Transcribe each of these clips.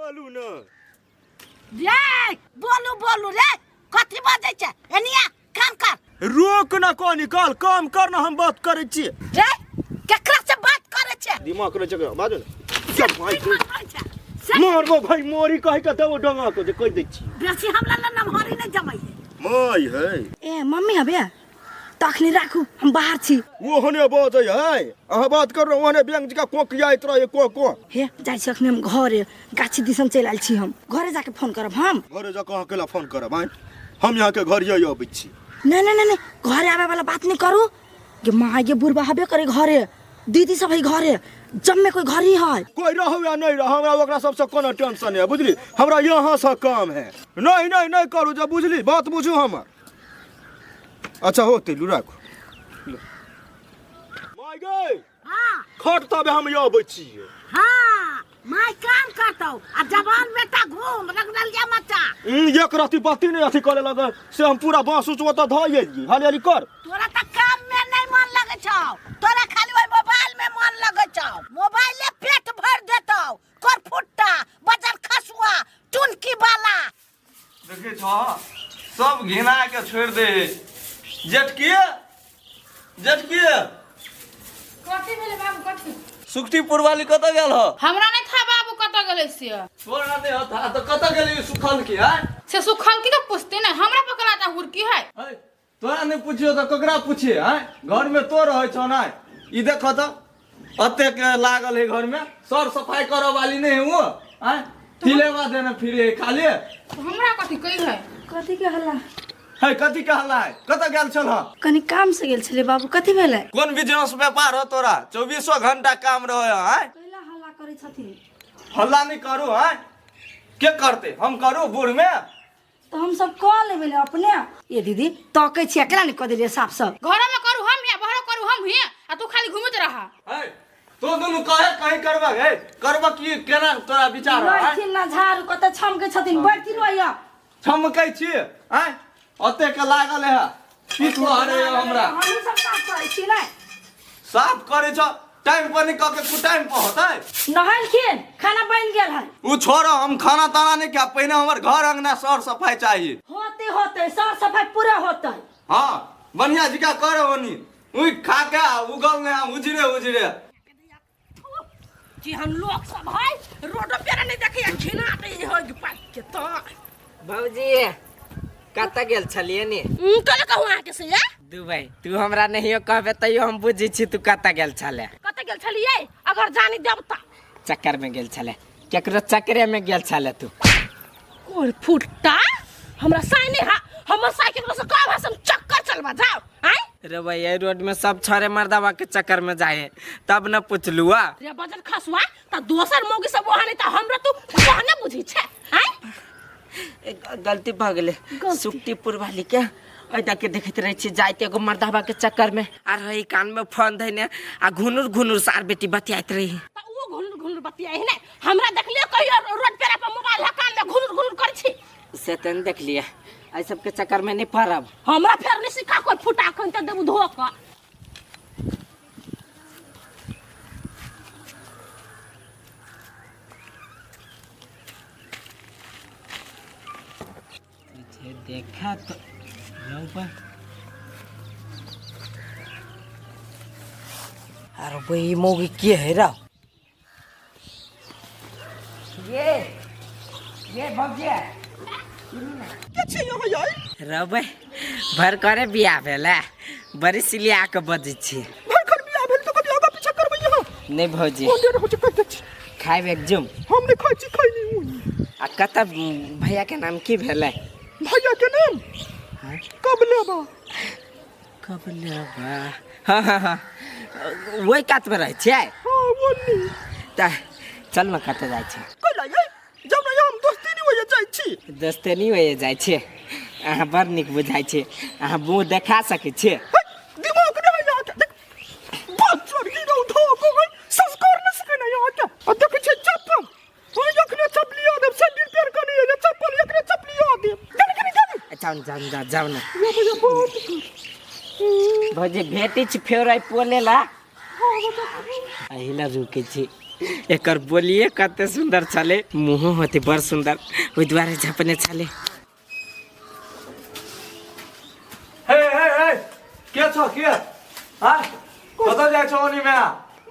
बोलू न रे बोलू रे कथी बाजै छै एनिया काम कर रोक ना को निकाल काम कर ना हम बात करे छी रे केकरा से बात करे छै दिमाग करे छै बाजू न सब भाई मारबो भाई मोरी कहि के देबो डंगा को जे कहि दै छी बेसी हमरा ल नमहरी नै जमै माय है ए मम्मी हबे तखनी राखू हम बाहर छी वो होने बात है अहाँ बात कर रहे ओने बैंक का कोकियाइत रहे को हे जाय छी अखनी हम घरे गाछी दिसन चलि आइल छी हम घरे जाके फोन करब हम घरे जाके अहाँ केला फोन करब हम यहाँ के घर ये आबै छी नहीं घरे आवे वाला बात नहीं करू कि माँ ये बुढ़बा हबे करे घरे दीदी सब है घरे जम्मे कोई घर ही है कोई रहो या नहीं रहो हमरा ओकरा सबसे कोनो टेंशन है बुझली हमरा यहाँ से काम है नहीं करू जब बुझली बात बुझू हमर अच्छा होते लू राखू माय गई हां खट तबे हम यहाँ आबै छी हां माय काम करतौ आ जवान बेटा घूम रगडलिया मचा एक राती बाती नहीं अथी करे लगे से हम पूरा बांस उचवा त धइए जी हाली कर तोरा त काम में नहीं मन लगे छौ तोरा खाली ओइ मोबाइल में मन लगे छौ मोबाइल ले पेट भर देतौ कर फुट्टा बजर खसुआ टुनकी वाला देखे छ सब घिना के छोड़ दे जेठकिए कथी भेले बाबू कथी सुखटीपुर वाली कत गेल हो हमरा नहीं था बाबू कत गेले से तोरा नहीं होता तो कत गेली सुखल की है से सुखल की तो पूछते ना हमरा पकड़ा था हुरकी है तोरा नहीं पूछियो तो ककरा पूछे है घर में तो रहे छ ना ई देखो तो अते के लागल है घर में सर सफाई करो वाली नहीं है वो हैं तिलेवा देना फिरे खाली हमरा कथी कही है कथी के हल्ला है कथी के हल्ला है कत गेल छल कनी काम से गेल छले बाबू कथी भेले कौन बिजनेस व्यापार हो तोरा 24 घंटा काम रहे है कैला हल्ला करे छथिन हल्ला नहीं करू है के करते हम करू बूढ़ में तो हम सब कह लेबे अपने ये दीदी तकै छी एकरा नहीं क देलिए साफ सब घर में करू हम या बाहर करू हम ही आ तू खाली घूमत रहा है तो दोनों कहे कहीं करबा है करबा की केना तोरा विचार है बैठिन ना झाड़ू कत छमके छथिन बैठिन ओया छमकै छी हैं ओते के लागल है पीछवा रे हमरा हम सब साफ करै छी नै साफ करे छ टाइम पर नहीं कके कु टाइम पर होतै नहाइलखिन खाना बन गेल है उ छोरो हम खाना ताना नहीं खा पहिने हमर घर अंगना सर सफाई चाहिए होते साफ सफाई पूरा होते हां बढ़िया जिका करे होनी उ खा के उगल ने उजरे जी हम लोग सब है रोड पे नहीं देखे घिना दे हो पाट के तो बाबूजी कत गेल छलिए ने कल कहू आ के से दुबई तू हमरा नहीं कहबे तैयो हम बुझी छी तू कत गेल छले कत गेल छलिए अगर जानी देवता चक्कर में गेल छले केकरो चक्करे में गेल छले तू और फुट्टा हमरा साइने हा हमर साइकिल से का भाषण चक्कर चलवा जाओ आय रे भाई ये रोड में सब छोरे मर्दावा के चक्कर में जाए तब न पूछलुआ रे बजन खसवा त दोसर मोगी सब वहां नहीं त हमरा तू कहने बुझी छे आय गलती भ गेले सुखटीपुर वाली के ऐदा के देखत रही छी जाइते एगो मर्दावा के चक्कर में आ रही कान में फोन धइने आ घुनुर सार बेटी बतियात रही त वो घुनुर बतियाई ने हमरा देखलिए कहियो रोड पे मोबाइल कान में घुनुर कर छी से तन देख लिया आई सब के चक्कर में नहीं पड़ब हमरा फेर नहीं सिखा कोई फुटा खन त देबू धोका देखा तो अरे भाई मोगी के है रा ये भगिया के छै यहाँ यार रबै भर करे बियाह भेला बड़ी सिलिया के बजै छी भाई कर बियाह भेल त कभी आगा पीछा करबै यहाँ नहीं भौजी कोन देर हो छै कह छी खाइब एकदम हम नहीं खाइ छी खैनी आ कत भैया के नाम की भेलै भैया के नाम कब लेबा हाँ वही कात में रहे छै हां बोली त चल न कत जाय छै कला ये जब ना हम दोस्ती नहीं होय जाय छी दोस्ते नहीं होए जाय छै अहाँ बड़ निक बुझाय छै अहाँ मुंह देखा सकै छै दिमाग नहीं यहाँ के बात छोड़ के दो को संस्कार न सके ना यहाँ के आ देख छै चप्पल हां एकने चप्पलिया दे सैंडल पैर का नहीं है चप्पल एकने चप्पलिया दे जाऊ न भौजी भेटी छी फेर आई पोलेला अहिला रुके छी एकर बोलिए कते सुंदर छले मुँह होते बड़ सुंदर ओहि द्वारे झपने छले। हे हे हे के छ के हां कतऽ जाइ छ ओनी में?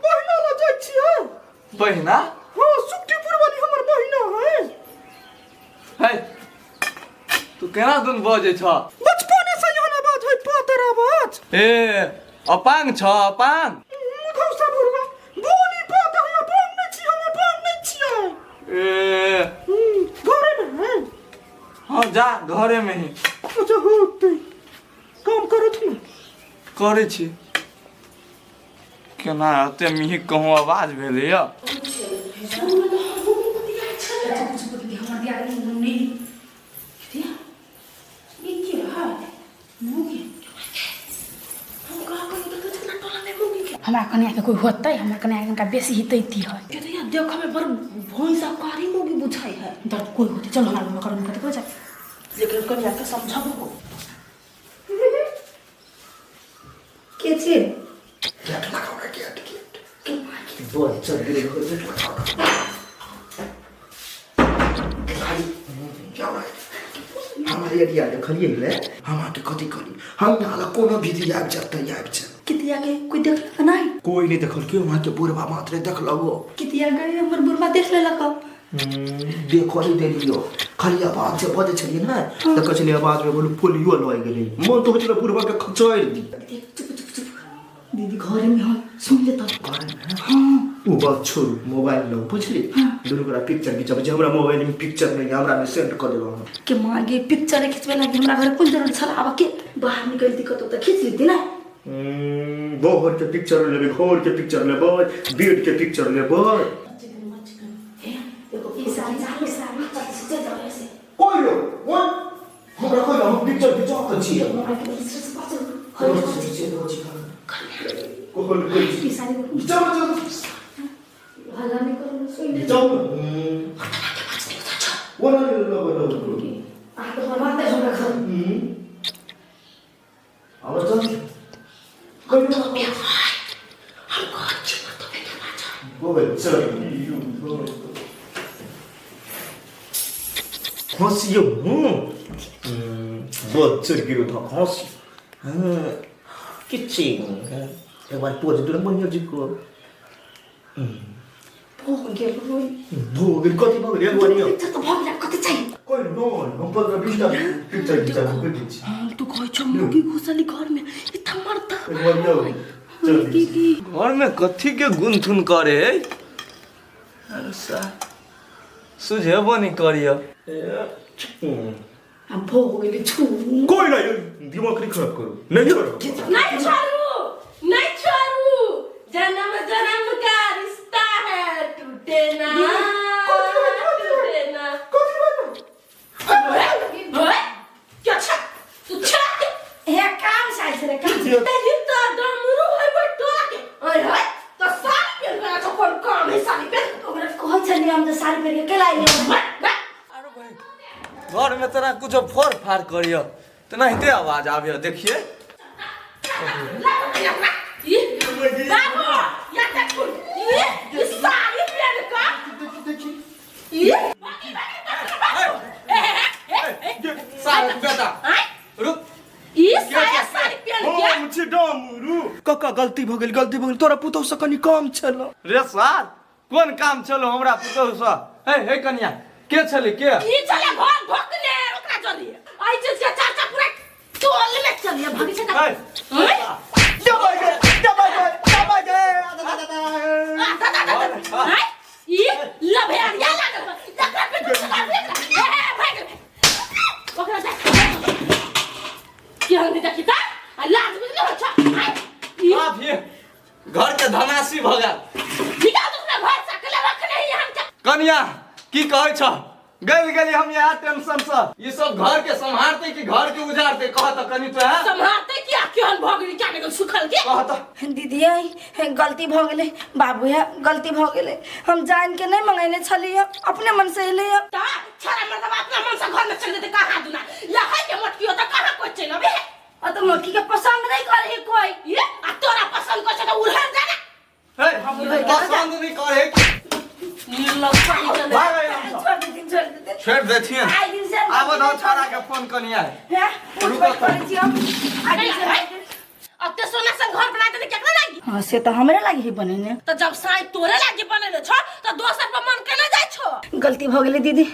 बहिना ला जाइ छियै। बहिना? हां सुक्तिपुर वाली हमर बहिना है। हे तू केना दुन बजे छ? बचपने से यहाँ बात है पातरा बात। ए अपांग छ अपांग? मुखौसा बुरबा बोली पात है अपांग नहीं छी हम अपांग नहीं छियै। ए घरे में है। हाँ जा घरे में ही। अच्छा होते काम करो तुम। करे छी। केना एते मिही कहूँ आवाज भेलै या? हमरा कन्या के कोई होतै हमर कन्या का बेसी हितैती है के तो यार देख में पर भैंसा कारी मोगी बुझाई है। दर्द कोई होतै चल हमरा में करन कते जा लेकिन कन्या के समझाबो के छे क्या लगाओगे क्या बोल चल गिरे हो क्या हो हमारे एरिया के खलिए ले हम आके कथी करी हम यहाँ कोनो विधि आबि जाता आबि जा कितिया के कोई देख नहीं कोई नहीं देखल के वहां के बुढ़वा मात्र देख लगो कितिया गए हमर बुढ़वा देख लेलक। देखो नहीं दे लियो खाली आवाज से बजे छलिए ना त कहले आवाज में बोलू फुलियो लय गेलै मन तो होचले बुढ़वा के खचोइ दी। चुप चुप चुप दीदी घर में हो सुन ले तो। हां वो बात छोड़ मोबाइल लो बुझली दुनु गोरा पिक्चर खिंचब जे हमरा मोबाइल में पिक्चर नहीं हमरा में सेंड कर देलो के मागे पिक्चर खिंचबे लगी हमरा घर कुन जरूरत छला अब के बाहर निकल दिक्कत तो खींच लेती ना। घर के पिक्चर लेबे घर के पिक्चर लेबे बेड के पिक्चर लेबे कोई लो वन हमरा कोई हम पिक्चर खिंचाओ त छी हंसियो बच्चर गिरो था हंसी किछि एक बार पोज दुन बनियो जिको भोगेल रोई भोगेल कति भोगेल एक बनियो पिक्चर तो भोगेल कति चाहिए कोई नो हम 15-20 टा पिक्चर खिंचा तू कह छ मुगी घुसली घर में इतना मरता एक बनियो दीदी घर में कथी के गुनथुन करे है? अरे सा सुझेबो नहीं करियो। हम भोगेल छु कोई नहीं दिमाग नहीं खराब करो नहीं करो नहीं छोड़ू जन्म जन्म का रिश्ता है टूटे ना टूटे ना क्या छ तू छ हे काम साइज रे काम तेरी तो डमरू है बटो ओए होय तो सारी पे गया तो कोन काम है सारी पे तोरा कह छली हम तो सारी पे के लाई अरे भाई घर में तेरा कुछ फोड़ फाड़ करियो तो नहीं ते आवाज आबियो देखिए। बाबू या तक ये सारी पे का ये सारे बेटा रुक ये सारी पे क्या हम छी डमरू कका गलती भ गेल तोरा पुतौ से कनी काम छलो रे सार कोन काम चलो हमरा पुतौ से? हे कन्या के छले के ई चले घर भोकले ओकरा जल्दी आई चीज के चाचा पूरा टोल में चलिए भागी से हे दबाई दे ई लभेरिया लागल देखा पे भाग ओकरा देख की हम देखि त लाज बुझले हो छ आप ये घर के धनासी भगा निकाल दूसरा घर से अकेले रखने ही हम कन्या की कहै छ? गली हम यहाँ टेंशन से ये सब घर के संभालते कि घर के उजाड़ते कह त कनी तो है संभालते क्या क्यों भोगली क्या निकल सुखल के कह त दीदी गलती भ गेले बाबू है गलती भ गेले हम जान के नहीं मंगैले छली अपने मन से एले ता छरा मतलब अपना मन से घर में चल देते कहां दुना लहाई के मटकी होता कहां को चल बे आ तो मटकी के पसंद नहीं करे कोई ये आ तोरा पसंद को छ तो उड़न जाना हे हम पसंद नहीं करे लौकाई चले भाग गए हम सब। छोड़ दे छेड़ देथिए आई दिन से आब दो छाड़ा के फोन कनिया है रुको तो। आई दिन से अब ते सोना से घर बना दे केकरा लागी हां से तो हमरे लागी ही बनेने तो जब साई तोरे लागी बनेले छ तो दोसर पर मन केना जाय छ गलती भ गेलै दीदी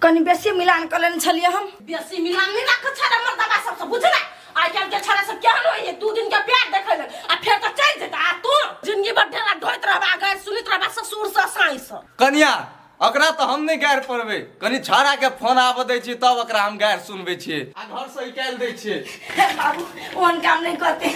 कनी बेसी मिलान कर लेने छलिए हम बेसी मिलान नहीं रख छाड़ा मर्दबा सब से बुझ ना आई काल के छाड़ा सब क्या होय 2 दिन के प्यार देखले आ फिर तो चल जेता आ तू जिंदगी भर ढेला ढोइत रहबा गैर सुनित रहबा ससुर से साई से कनिया अकरा तो हम नहीं गैर पड़बे कनी छाड़ा के फोन आब दै छी तब अकरा हम गैर सुनबे छियै आ घर से निकाल दै छियै बाबू ओन काम नहीं करते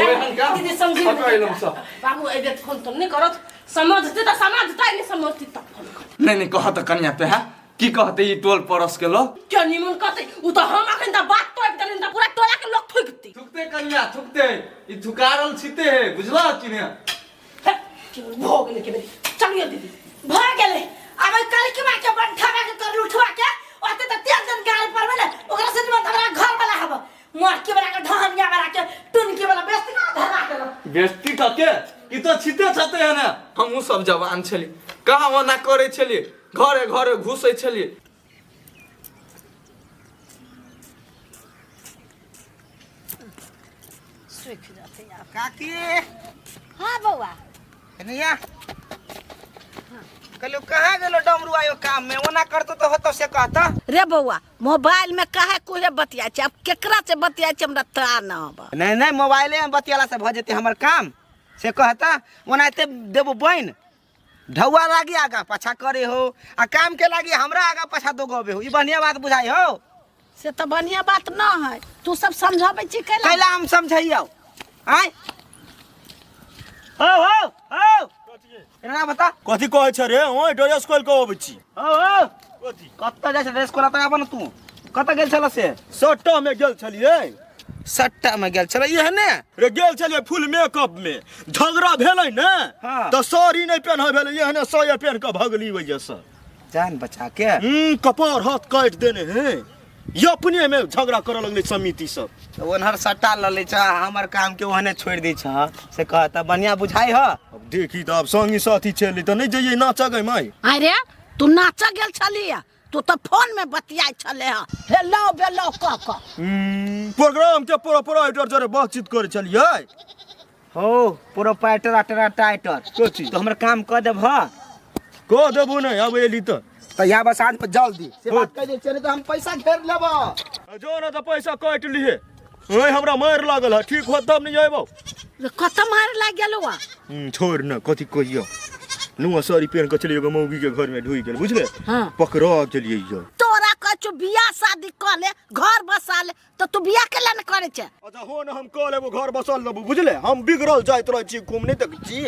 ओहन काम दीदी समझी पकड़लम सब बाबू ए बेत फोन तो नहीं करत समझते तो समझता नहीं समझती तब फोन कर नहीं कहत कनिया पे है की कहते ई टोल परस के लोग क्या निमन कहते उ तो हम अखन त बात तो एकदम त पूरा टोला के लोग थुकती थुकते कनिया थुकते ई थुकारल छिते है बुझला कि नहीं भोग ले के बेटी चलिए दीदी भ गेलै अब कल के माके बन ठगा के कर लुठवा के ओते त 3 दिन गाल पर में ओकरा से में हमरा घर वाला हब मोर के वाला के ढहनिया वाला के टुनकी वाला बेस्ती ना धरा के बेस्ती कके ई तो छिते छते है ना हमहू सब जवान छली कहां ओना करे छली घरे घरे घुसै छली काकी हाँ बउआ कन्हैया कहलो कहाँ गेलो डमरू आयो काम में ओना करतो तो होतो से कहता रे बउआ मोबाइल में काहे कुहे बतिया छै अब केकरा से बतिया छै हमरा ता न अब नहीं नहीं मोबाइले में बतियाला से भ जेते हमर काम से कहता ओनाते देबो बइन ढौआ लागी आगा पछा करे हो आ काम के लागी हमरा आगा पछा दो गबे हो ई बढ़िया बात बुझाई हो से तो बढ़िया बात न है तू सब समझाबै छी कैला कैला हम समझाइयो आय हो एना बता कथी कहै छ रे ओइ ड्रेस खोल के अबै छी हो कथी कत्ता जाय ड्रेस कोला त अपन तू कत्ता गेल छला से सट्टा में गेल छलिए सट्टा में गेल छला ई है ने रे गेल छलिए फुल मेकअप में झगड़ा भेलै ने हाँ। तो साड़ी नहीं पहन भेलै एहने साया पहन के भगली वजह से जान बचा के कपार हाथ काट देने हैं ये अपने में झगड़ा करे लगले समिति सब ओनहर सट्टा ल ले छ हमर काम के ओहने छोड़ दी छ से कहता बढ़िया बुझाई ह अब देखी तो अब संगी साथी चली तो नहीं जाइए नाचा गए माई अरे तू नाच गेल छलिया तू तो फोन में बतियाई छले ह हेलो बेलो क प्रोग्राम के प्रोपराइटर जरे बातचीत करे चलिए हो प्रोपाइटर अटर टाइटर कथी तो हमर काम क देब ह को देबू नहीं अब एली तो या बस आज पर जल्दी से बात कह दे चले तो हम पैसा घेर लेबो जो ना तो पैसा काट लिए ओए हमरा मार लागल है ठीक हो तब नहीं जाइबो रे कत मार लाग गेलवा छोड़ ना कथी कहियो नुआ साड़ी पहन के चलिए मौगी के घर में ढुई गेल बुझले हाँ। पकड़ा चलिए यो तोरा कछु बियाह शादी कर ले घर बसा ले तो तू बियाह के न करे छे अच्छा हो ना हम कह लेबो घर बसल लेबो बुझले हम बिगड़ल जाइत रह छी घूमने तक छी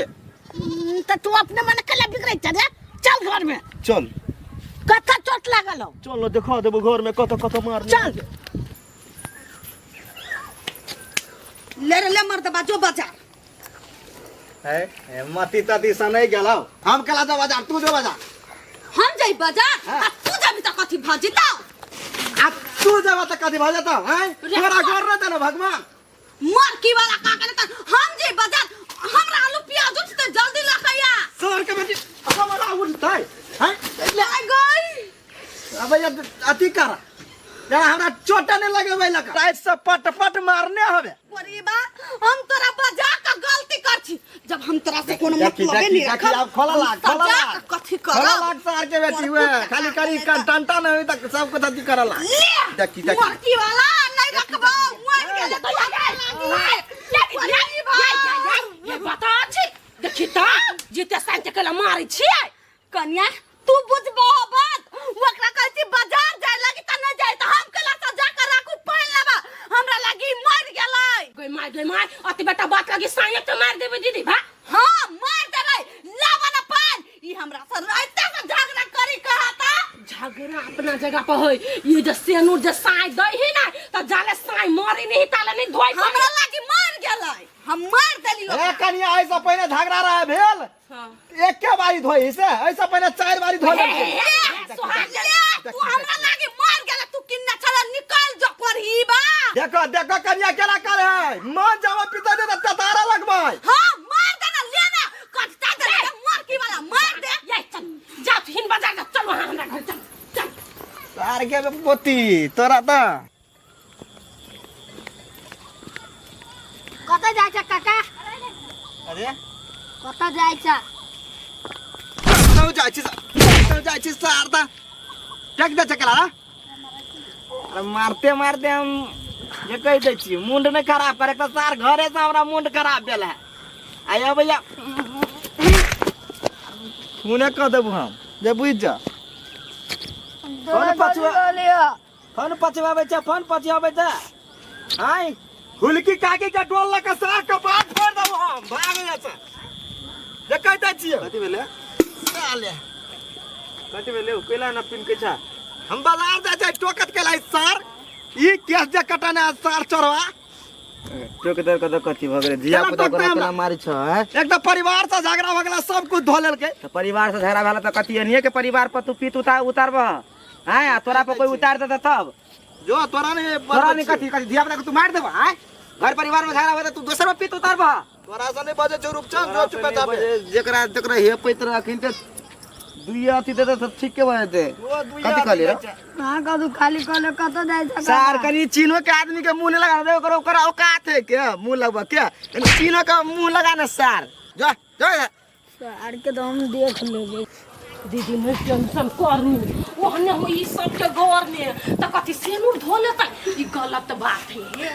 त तू अपने मन कला बिगड़ै छ रे चल घर में चल कथा चोट लागल हो चल ना दिखा देबो घर में कत कत मार चल ले रे ले मर्द बाजो बाजार है मती तती सा नहीं गेलो हम कला जा बाजार तू जो बाजार हम जाई बाजार आ तू जाबी त कथि भ जिता आ तू जाबा त कथि भ जाता हैं तोरा घर रहता ना भगवान मरकी वाला का करे त हम जाई बाजार हमरा आलू प्याज उठते जल्दी लखैया सर के बेटी हमरा उठतै हैं ले गई अब ये अति कर जरा हमरा चोटा नहीं लगे भाई लगा टाइट से पट पट मारने हवे गरीबा हम तोरा बजा का गलती कर छी जब हम तोरा से कोनो देखी, मतलब देखी, नहीं देखी, रखब अब खोला लाग, खोला लाग। कथि खोला कर लाग सार के बेटी हुए खाली करी टंटा नहीं तक सब कुछ अति करला देखी देखी मरकी वाला नहीं रखबो मर गेले तो ये बता छी देखी त जीते शांति के मारै छियै कन्या तू बुझबो बात ओकरा कहै छी बाजार जाय लगी त न जाय त हम केला से जाकर राखू पान लेबा हमरा लगी मर गेलै गई माय अति बेटा बात लगी साये तो मार देबे दीदी भा हां मार देबै लावा न पान ई हमरा से राइते से झगड़ा करी कहता झगड़ा अपना जगह पर होय ये जे सेनुर जे साई दही ही ना त जाले साई मारी नहीं ताले नहीं धोई हमरा लगी मर गेलै हम मार देलियो ए कनिया ऐसा पहले झगड़ा रहा भेल एक के बारी धोई से ऐसा पहले 4 बारी धो ले तू हमरा लगी मर गेलै तू किन्ना छला निकाल जो करहीबा देखो देखो कनिया केला करे मन जावा पिता दे ततारा लगबै हां मार देना लेना कटता दे मरकी वाला मार दे ये चल सार के पोती तोरा तो कत जाइ छ काका अरे कत जाइ छ जाइ छी सार ता टक दे चकला अरे मारते मारते हम ये कह दै छी मुंड नहीं खराब करे तो सार घरे से हमरा मुंड खराब भेल है आया भैया मुने कह देबू हम जे बुझ जा फोन पचवावे छ फोन पचवावे छ हाय हुलकी काकी के डोल लगा सार के बात फोड़ दबो हम भाग जा छ जे कहता छियै कथि भेले साले कथि भेले केला न पिन के छ हम बाजार जा जाए टोकत के लाई सार ई केस जे कटाना सार चढ़वा टोक दर कद कथि भ गेले जिया पुता को केला मारी छ एकदम परिवार से झगड़ा भ गेला सब कुछ धो लेलके तो परिवार से झगड़ा भेला तो कथी अनिए के परिवार पर तू पीत उतारब हैं आ तोरा पर कोई उतार देता तब जो तोरा ने तोरा नहीं कथी कथी धिया पुता को तू मार देबा हैं घर परिवार में झगड़ा होता तू दोसर में पीत उतारब तोरा से नहीं बजे जो रूपचंद जो चुपे जाबे जेकरा जेकरा हे पैत रखिन ते दुइया अथी दे तो ठीक के बजे कथी कहली रे हां कदू खाली कहले कत जाइ छ सार कनी चीनो के आदमी के मुंह नहीं लगा दे ओकरा औकात है के मुंह लगवा के चीनो का मुंह लगाना सार जा जा सार के तो हम देख लेबे दीदी मैं टेंशन करनी ओहने हो ई सब के गौर ने त कथी सेनुर धो लेता ई गलत बात है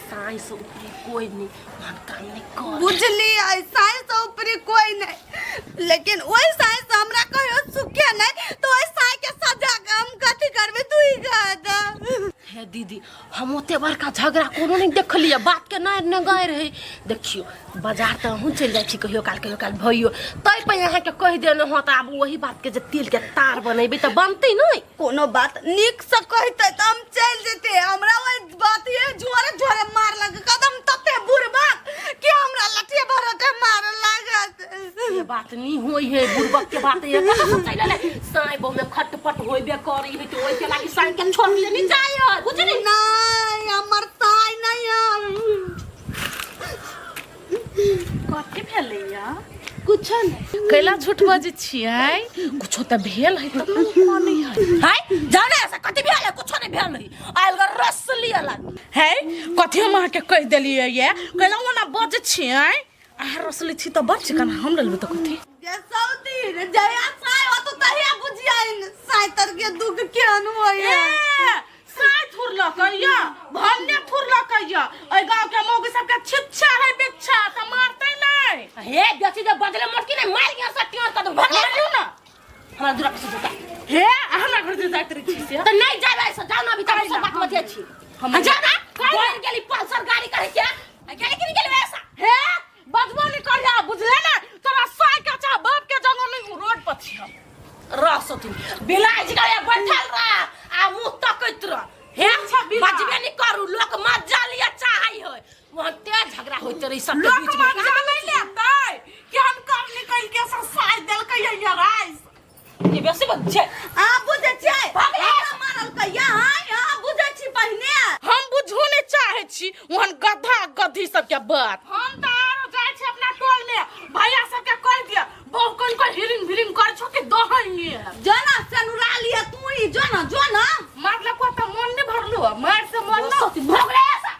साइंस ऊपर कोई नहीं मन काम नहीं कर बुझली आई साइंस ऊपर कोई नहीं लेकिन ओई साइंस हमरा कहियो सुखे नहीं तो ओई साइंस के सजा हम कथी करबे तू ही कहता हे दीदी हम ओते बड़का झगड़ा कोनो नहीं देखलिए बात के न गए रहे देखियो बाजार त हूं चल जाय छी कहियो काल भइयो तै पे यहां के कह देने हो त अब वही बात के जे तिल के तार बनेबे त बनते नहीं कोनो बात निक से कहते त हम चल जेते हमरा ओई बात ये जोरे जोरे मार लग कदम तते बुरबा कि हमरा लठिए भरते मार लागत ये बात नहीं होई है बुरबक के बात ये कहां से चल ले साई बो में खटपट होइबे करी है तो ओइ के लागी साई के छोड़ ले नहीं जाय बुझनी नहीं हमर साई नहीं है कथि भेलै या कुछ नहीं कैला झूठ बाजे छियै कुछ त भेल है त कोनी है हाय जाने ऐसा कथि भेल है कुछ नहीं भेल है आइल ग रस लिया लाग है कथि हम के कह देलिए ये कैला ओना बाजे छियै आ रस ली छी त बच कन हम लेलबे त कथि जे सौती रे जया साई हो तो तहिया बुझियाइन साई तर के दुख के होय साई थुरला कहिया भन्ने थुरला कहिया ए गांव के मौगी सब के छिच्छा है बिच्छा त मारते नहीं हे बेची जे बदले मोटकी नहीं मार गया सटियो त भग लियो ना हमरा दूरा पे जुटा हे हमरा घर जे जात रही छी से त नहीं जाबे से जाओ ना भीतर से बात मत छी हम जा ना कोई गेली पल्सर गाड़ी करे के गेली कि गेली ऐसा हे बजबो नहीं कर जा बुझले ना तोरा साई के चाह बाप के जंगल नहीं रोड पर छी रसती बिलाज गए बैठल रहा आ मुंह तकैत रह हे बजबे नहीं करू लोग मजा लिया चाहै है वहां तेज झगड़ा होइत रही सब के बीच में मजा नहीं लेतै कि हम कब निकल के साई देल के ये राइस ये बेसी बच्चे आ बुझे छै मारल कहिया हां बुझे छी पहिने हम बुझू नहीं चाहे छी वहां गधा गधी सब के बात हम त आरो जाय छी अपना टोल में भैया सब के कह दिया बहु कोन हिरिंग भिरिंग कर छो के दहई जना सनुरा लिया तू ही जना मतलब को त मन नहीं भरलो मार से मन न भोगले ऐसा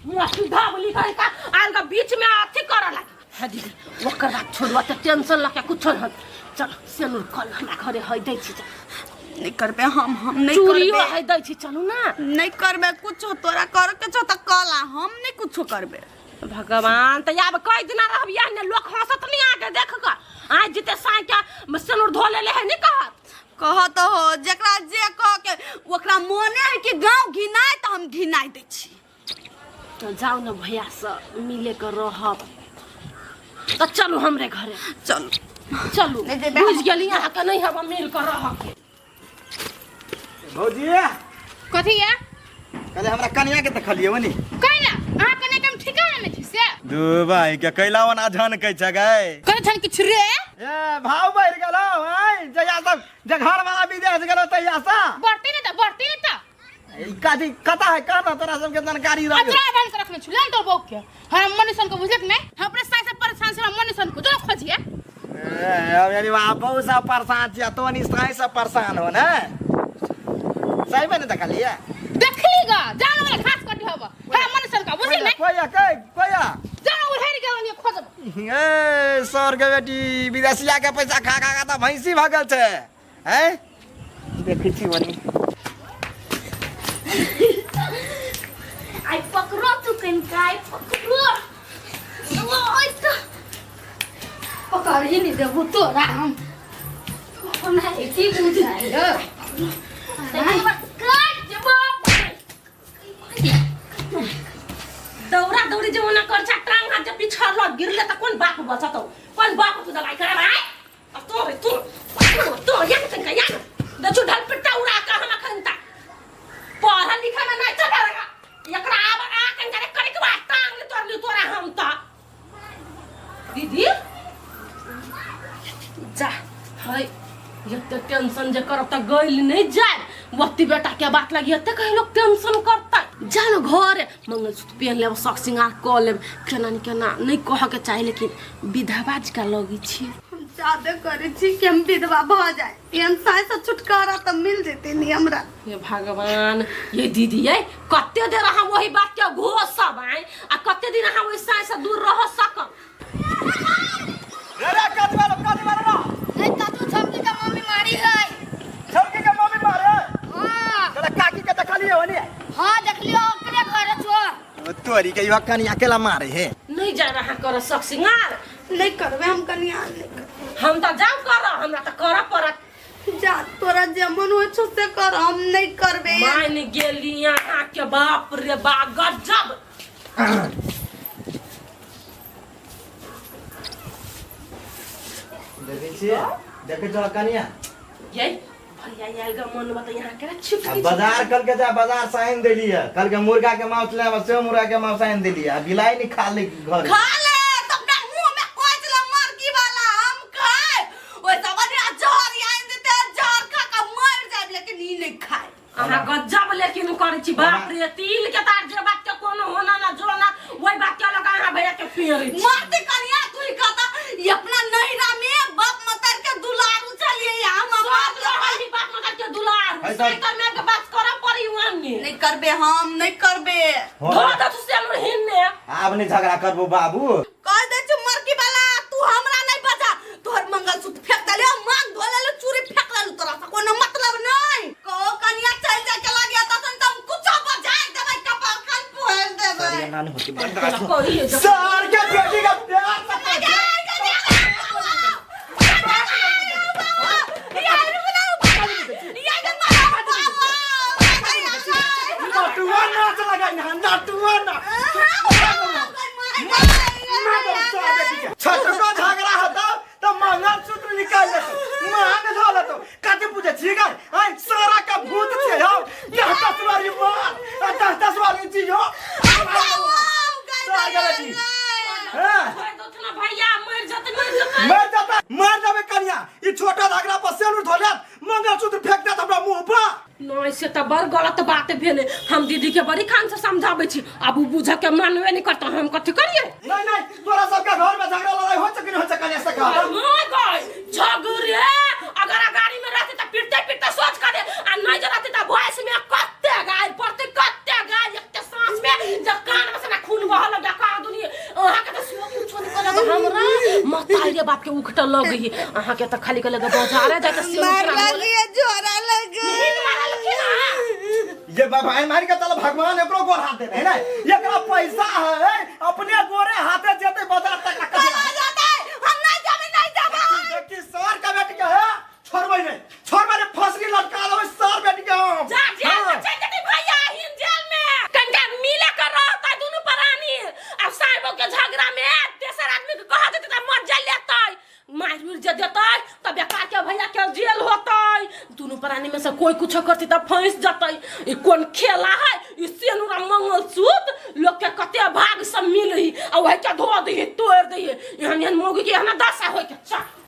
मुआ धाबली करे का आल का बीच में अथी करे लगी है दीदी ओकर बात छोड़वा त टेंशन लके कुछ न चल सेनुर कल हमरा घरे है दै छी नहीं करबे हम नहीं चूड़ियो करबे है दै छी चलू ना नहीं करबे कुछ तोरा कर के छ त कला हम नहीं कुछ करबे भगवान त अब कई दिन रहब या ने लोग हंसत नहीं आके देख का आज जीते साई के सेनुर धो ले है नहीं कहत तो हो जकरा जे कह के ओकरा मोने है कि गांव घिनाय त हम घिनाय दै छी तो जाओ ना भैया से मिले कर रहब तो चलू हमरे घरे चलो चलू बुझ गेली यहाँ के नहीं हम मिल कर रहब भौजी कथि है कले हमरा कन्या के देखलिए वनी कहला आ कने कम ठिकाना में छी से दू भाई के कैलावन आझन कै छ गए करे छन किछ रे ए भाव बढ़ गेलो है जया सब जे घर वाला विदेश गेलो तैया सा बढ़ती नहीं त ई काजी कता है कहना तोरा सब के जानकारी रह अतरा बंद कर रखने छुलन तो बौक के हम मनीषन को बुझलक नहीं हम अपने साई से परेशान से मनीषन को जो खोजिए अब यानी वहां बहुत सा परेशान छिया तो नहीं साई से परेशान हो ना सही में नहीं देखा लिया देखली गा जान वाला खास कटी हवा है मन सरका बुझी नहीं कोया जान उधर गेल नहीं खोजब ए सर के बेटी विदेशिया के पैसा खा खा तो भैंसी भागल छे हैं देखी छी बनी आई पकड़ो तू कनकाई पकड़ो ओए तो पकड़ ही नहीं देबू तोरा हम नहीं की बुझाई हो दौरा दौड़ी जे ओना कर छा टांग हाथ जे पिछड़ ल गिरले त कोन बाप बचत कोन बाप तू दवाई करे भाई अब तो या कन का या द छु ढल पिट्टा उड़ा का हम खनता पढ़ा लिखा में नहीं चलेगा एकरा आब आ कन करे के बात टांग ले तोरा हम त दीदी जा हाय ये टेंशन जे करब त गइल नहीं जाए वत्ती बेटा के बात लगी एते कहीं लोग टेंशन करता जान घर मंगलसूत्र पहन लेब शौक सिंगार क लेब केना नहीं कह के चाहे लेकिन विधवाज का लगी छी हम ज्यादा करे छी कि हम विधवा भ जाए पेंशन से छुटकारा तो मिल जेते नहीं हमरा हे भगवान ये दीदी ये कते देर हम वही बात के घोष सब आए आ कते दिन हम ओइ साई से दूर रह सकम रे कत वाला ए तातू छमकी का मम्मी मारी है छमकी के मम्मी मारे हां तोरा काकी के देखलिए होनी हां देख लियो ओकरे घर छो तोरी के युवा कनी अकेला मारे है नहीं जा रहा कर शौक सिंगार नहीं करबे हम कन्या नहीं हम त जाऊ कर हमरा त कर परत जा तोरा जे मन हो छो से कर हम नहीं करबे मान गेली यहाँ के बाप रे बा गजब देखे चला कनिया ये भैया आएगा मन बता यहाँ के छिप बाजार कल के जा बाजार साइन देली है कल के मुर्गा के मांस ले से मुर्गा के मांस साइन देली है बिलाई नहीं खा ले घर खा ले तब ना मुंह में कोच ल मरगी वाला हम खाए ओए सब ने जहर आइन देते जहर खा के मर जाए लेकिन ई नहीं खाए अहाँ गजब लेकिन करे छी बाप रे तिल के तार जे बात के कोनो होना ना जो ना वही बात के लगा अहाँ भैया के फेर छी मरते कनिया तू ही कहता ये अपना नहिरा में बाप मतर के दुलारू चलिए हम सब रहली बाप मगर के दुलार साइकिल में के बात कर पड़ी वांगे नहीं करबे हम नहीं करबे धो द तू से हिन्ने आप नहीं झगड़ा करबो बाबू कह दे छु मरकी वाला तू हमरा नहीं बचा तोहर मंगलसूत्र फेंक दले मांग धोले ले चूड़ी फेंक ले तोरा से कोनो मतलब नहीं को कनिया चल जा के लगे त तुम कुछ बजाए देबै कपाल कान पोल देबै सर नानी होती बर्दाश्त कोई सर के बेटी का प्यार नाटुआ नाच लगा ना नाटुआ ना छठ को झगड़ा होता तो मंगलसूत्र निकाल लेतो मांग धो लेतो काते पूछे ठीक है आई सारा का भूत छे हो 10 वाली मार 10 वाली चीज हो भैया मर जाते मर जाबे कन्या ई छोटा झगड़ा पर सेलूर धोले मंगलसूत्र फेंक देत हमरा मुंह पर नहीं से तो बड़ गलत बात भेले हम दीदी के बड़ी खान से समझावे छी अब उ बुझ के मानवे नहीं करता हम कथि करिए नहीं तोरा सबका घर में झगड़ा लड़ाई हो सके नहीं हो सके कन्या से का माय गॉड झगड़े अगर गाड़ी में रहते तो पिटते सोच कर आ नहीं रहते तो वॉइस में कत्ते गाय पड़ते कत्ते गाय एक सांस में जब कान में से ना खून बह लगा का दुनिया अहा के तो सुनो कुछ नहीं कर हमरा मताई रे बाप के उखट लग गई अहा के तो खाली के लगे बाजार जाए तो मार लगे जोरा लगे ये भाई मार के तल भगवान एकरो गोर हाथ दे है ना एकरा पैसा है अपने गोरे हाथे जेते बाजार तक का जाते हम नहीं जाबे देखी सर का बेटी के है छोड़बै नहीं फसली लटका देबै सर बेटी के हम जा चल जटी भैया हिन जेल में कंटा मिले कर रहता दोनों प्राणी अब साहब के झगड़ा में तेसर आदमी के कह देते त मर जा लेतै मार मिल जे देतै त बेकार के भैया के जेल होतै दोनों प्राणी में से कोई कुछ करती त फंस जतै ई कोन खेला है ई सेनुरा मंगलसूत्र लोग के कते भाग से मिलही आ वही के धो दही तोड़ दही एहन एहन मोगी के एहन दशा होय के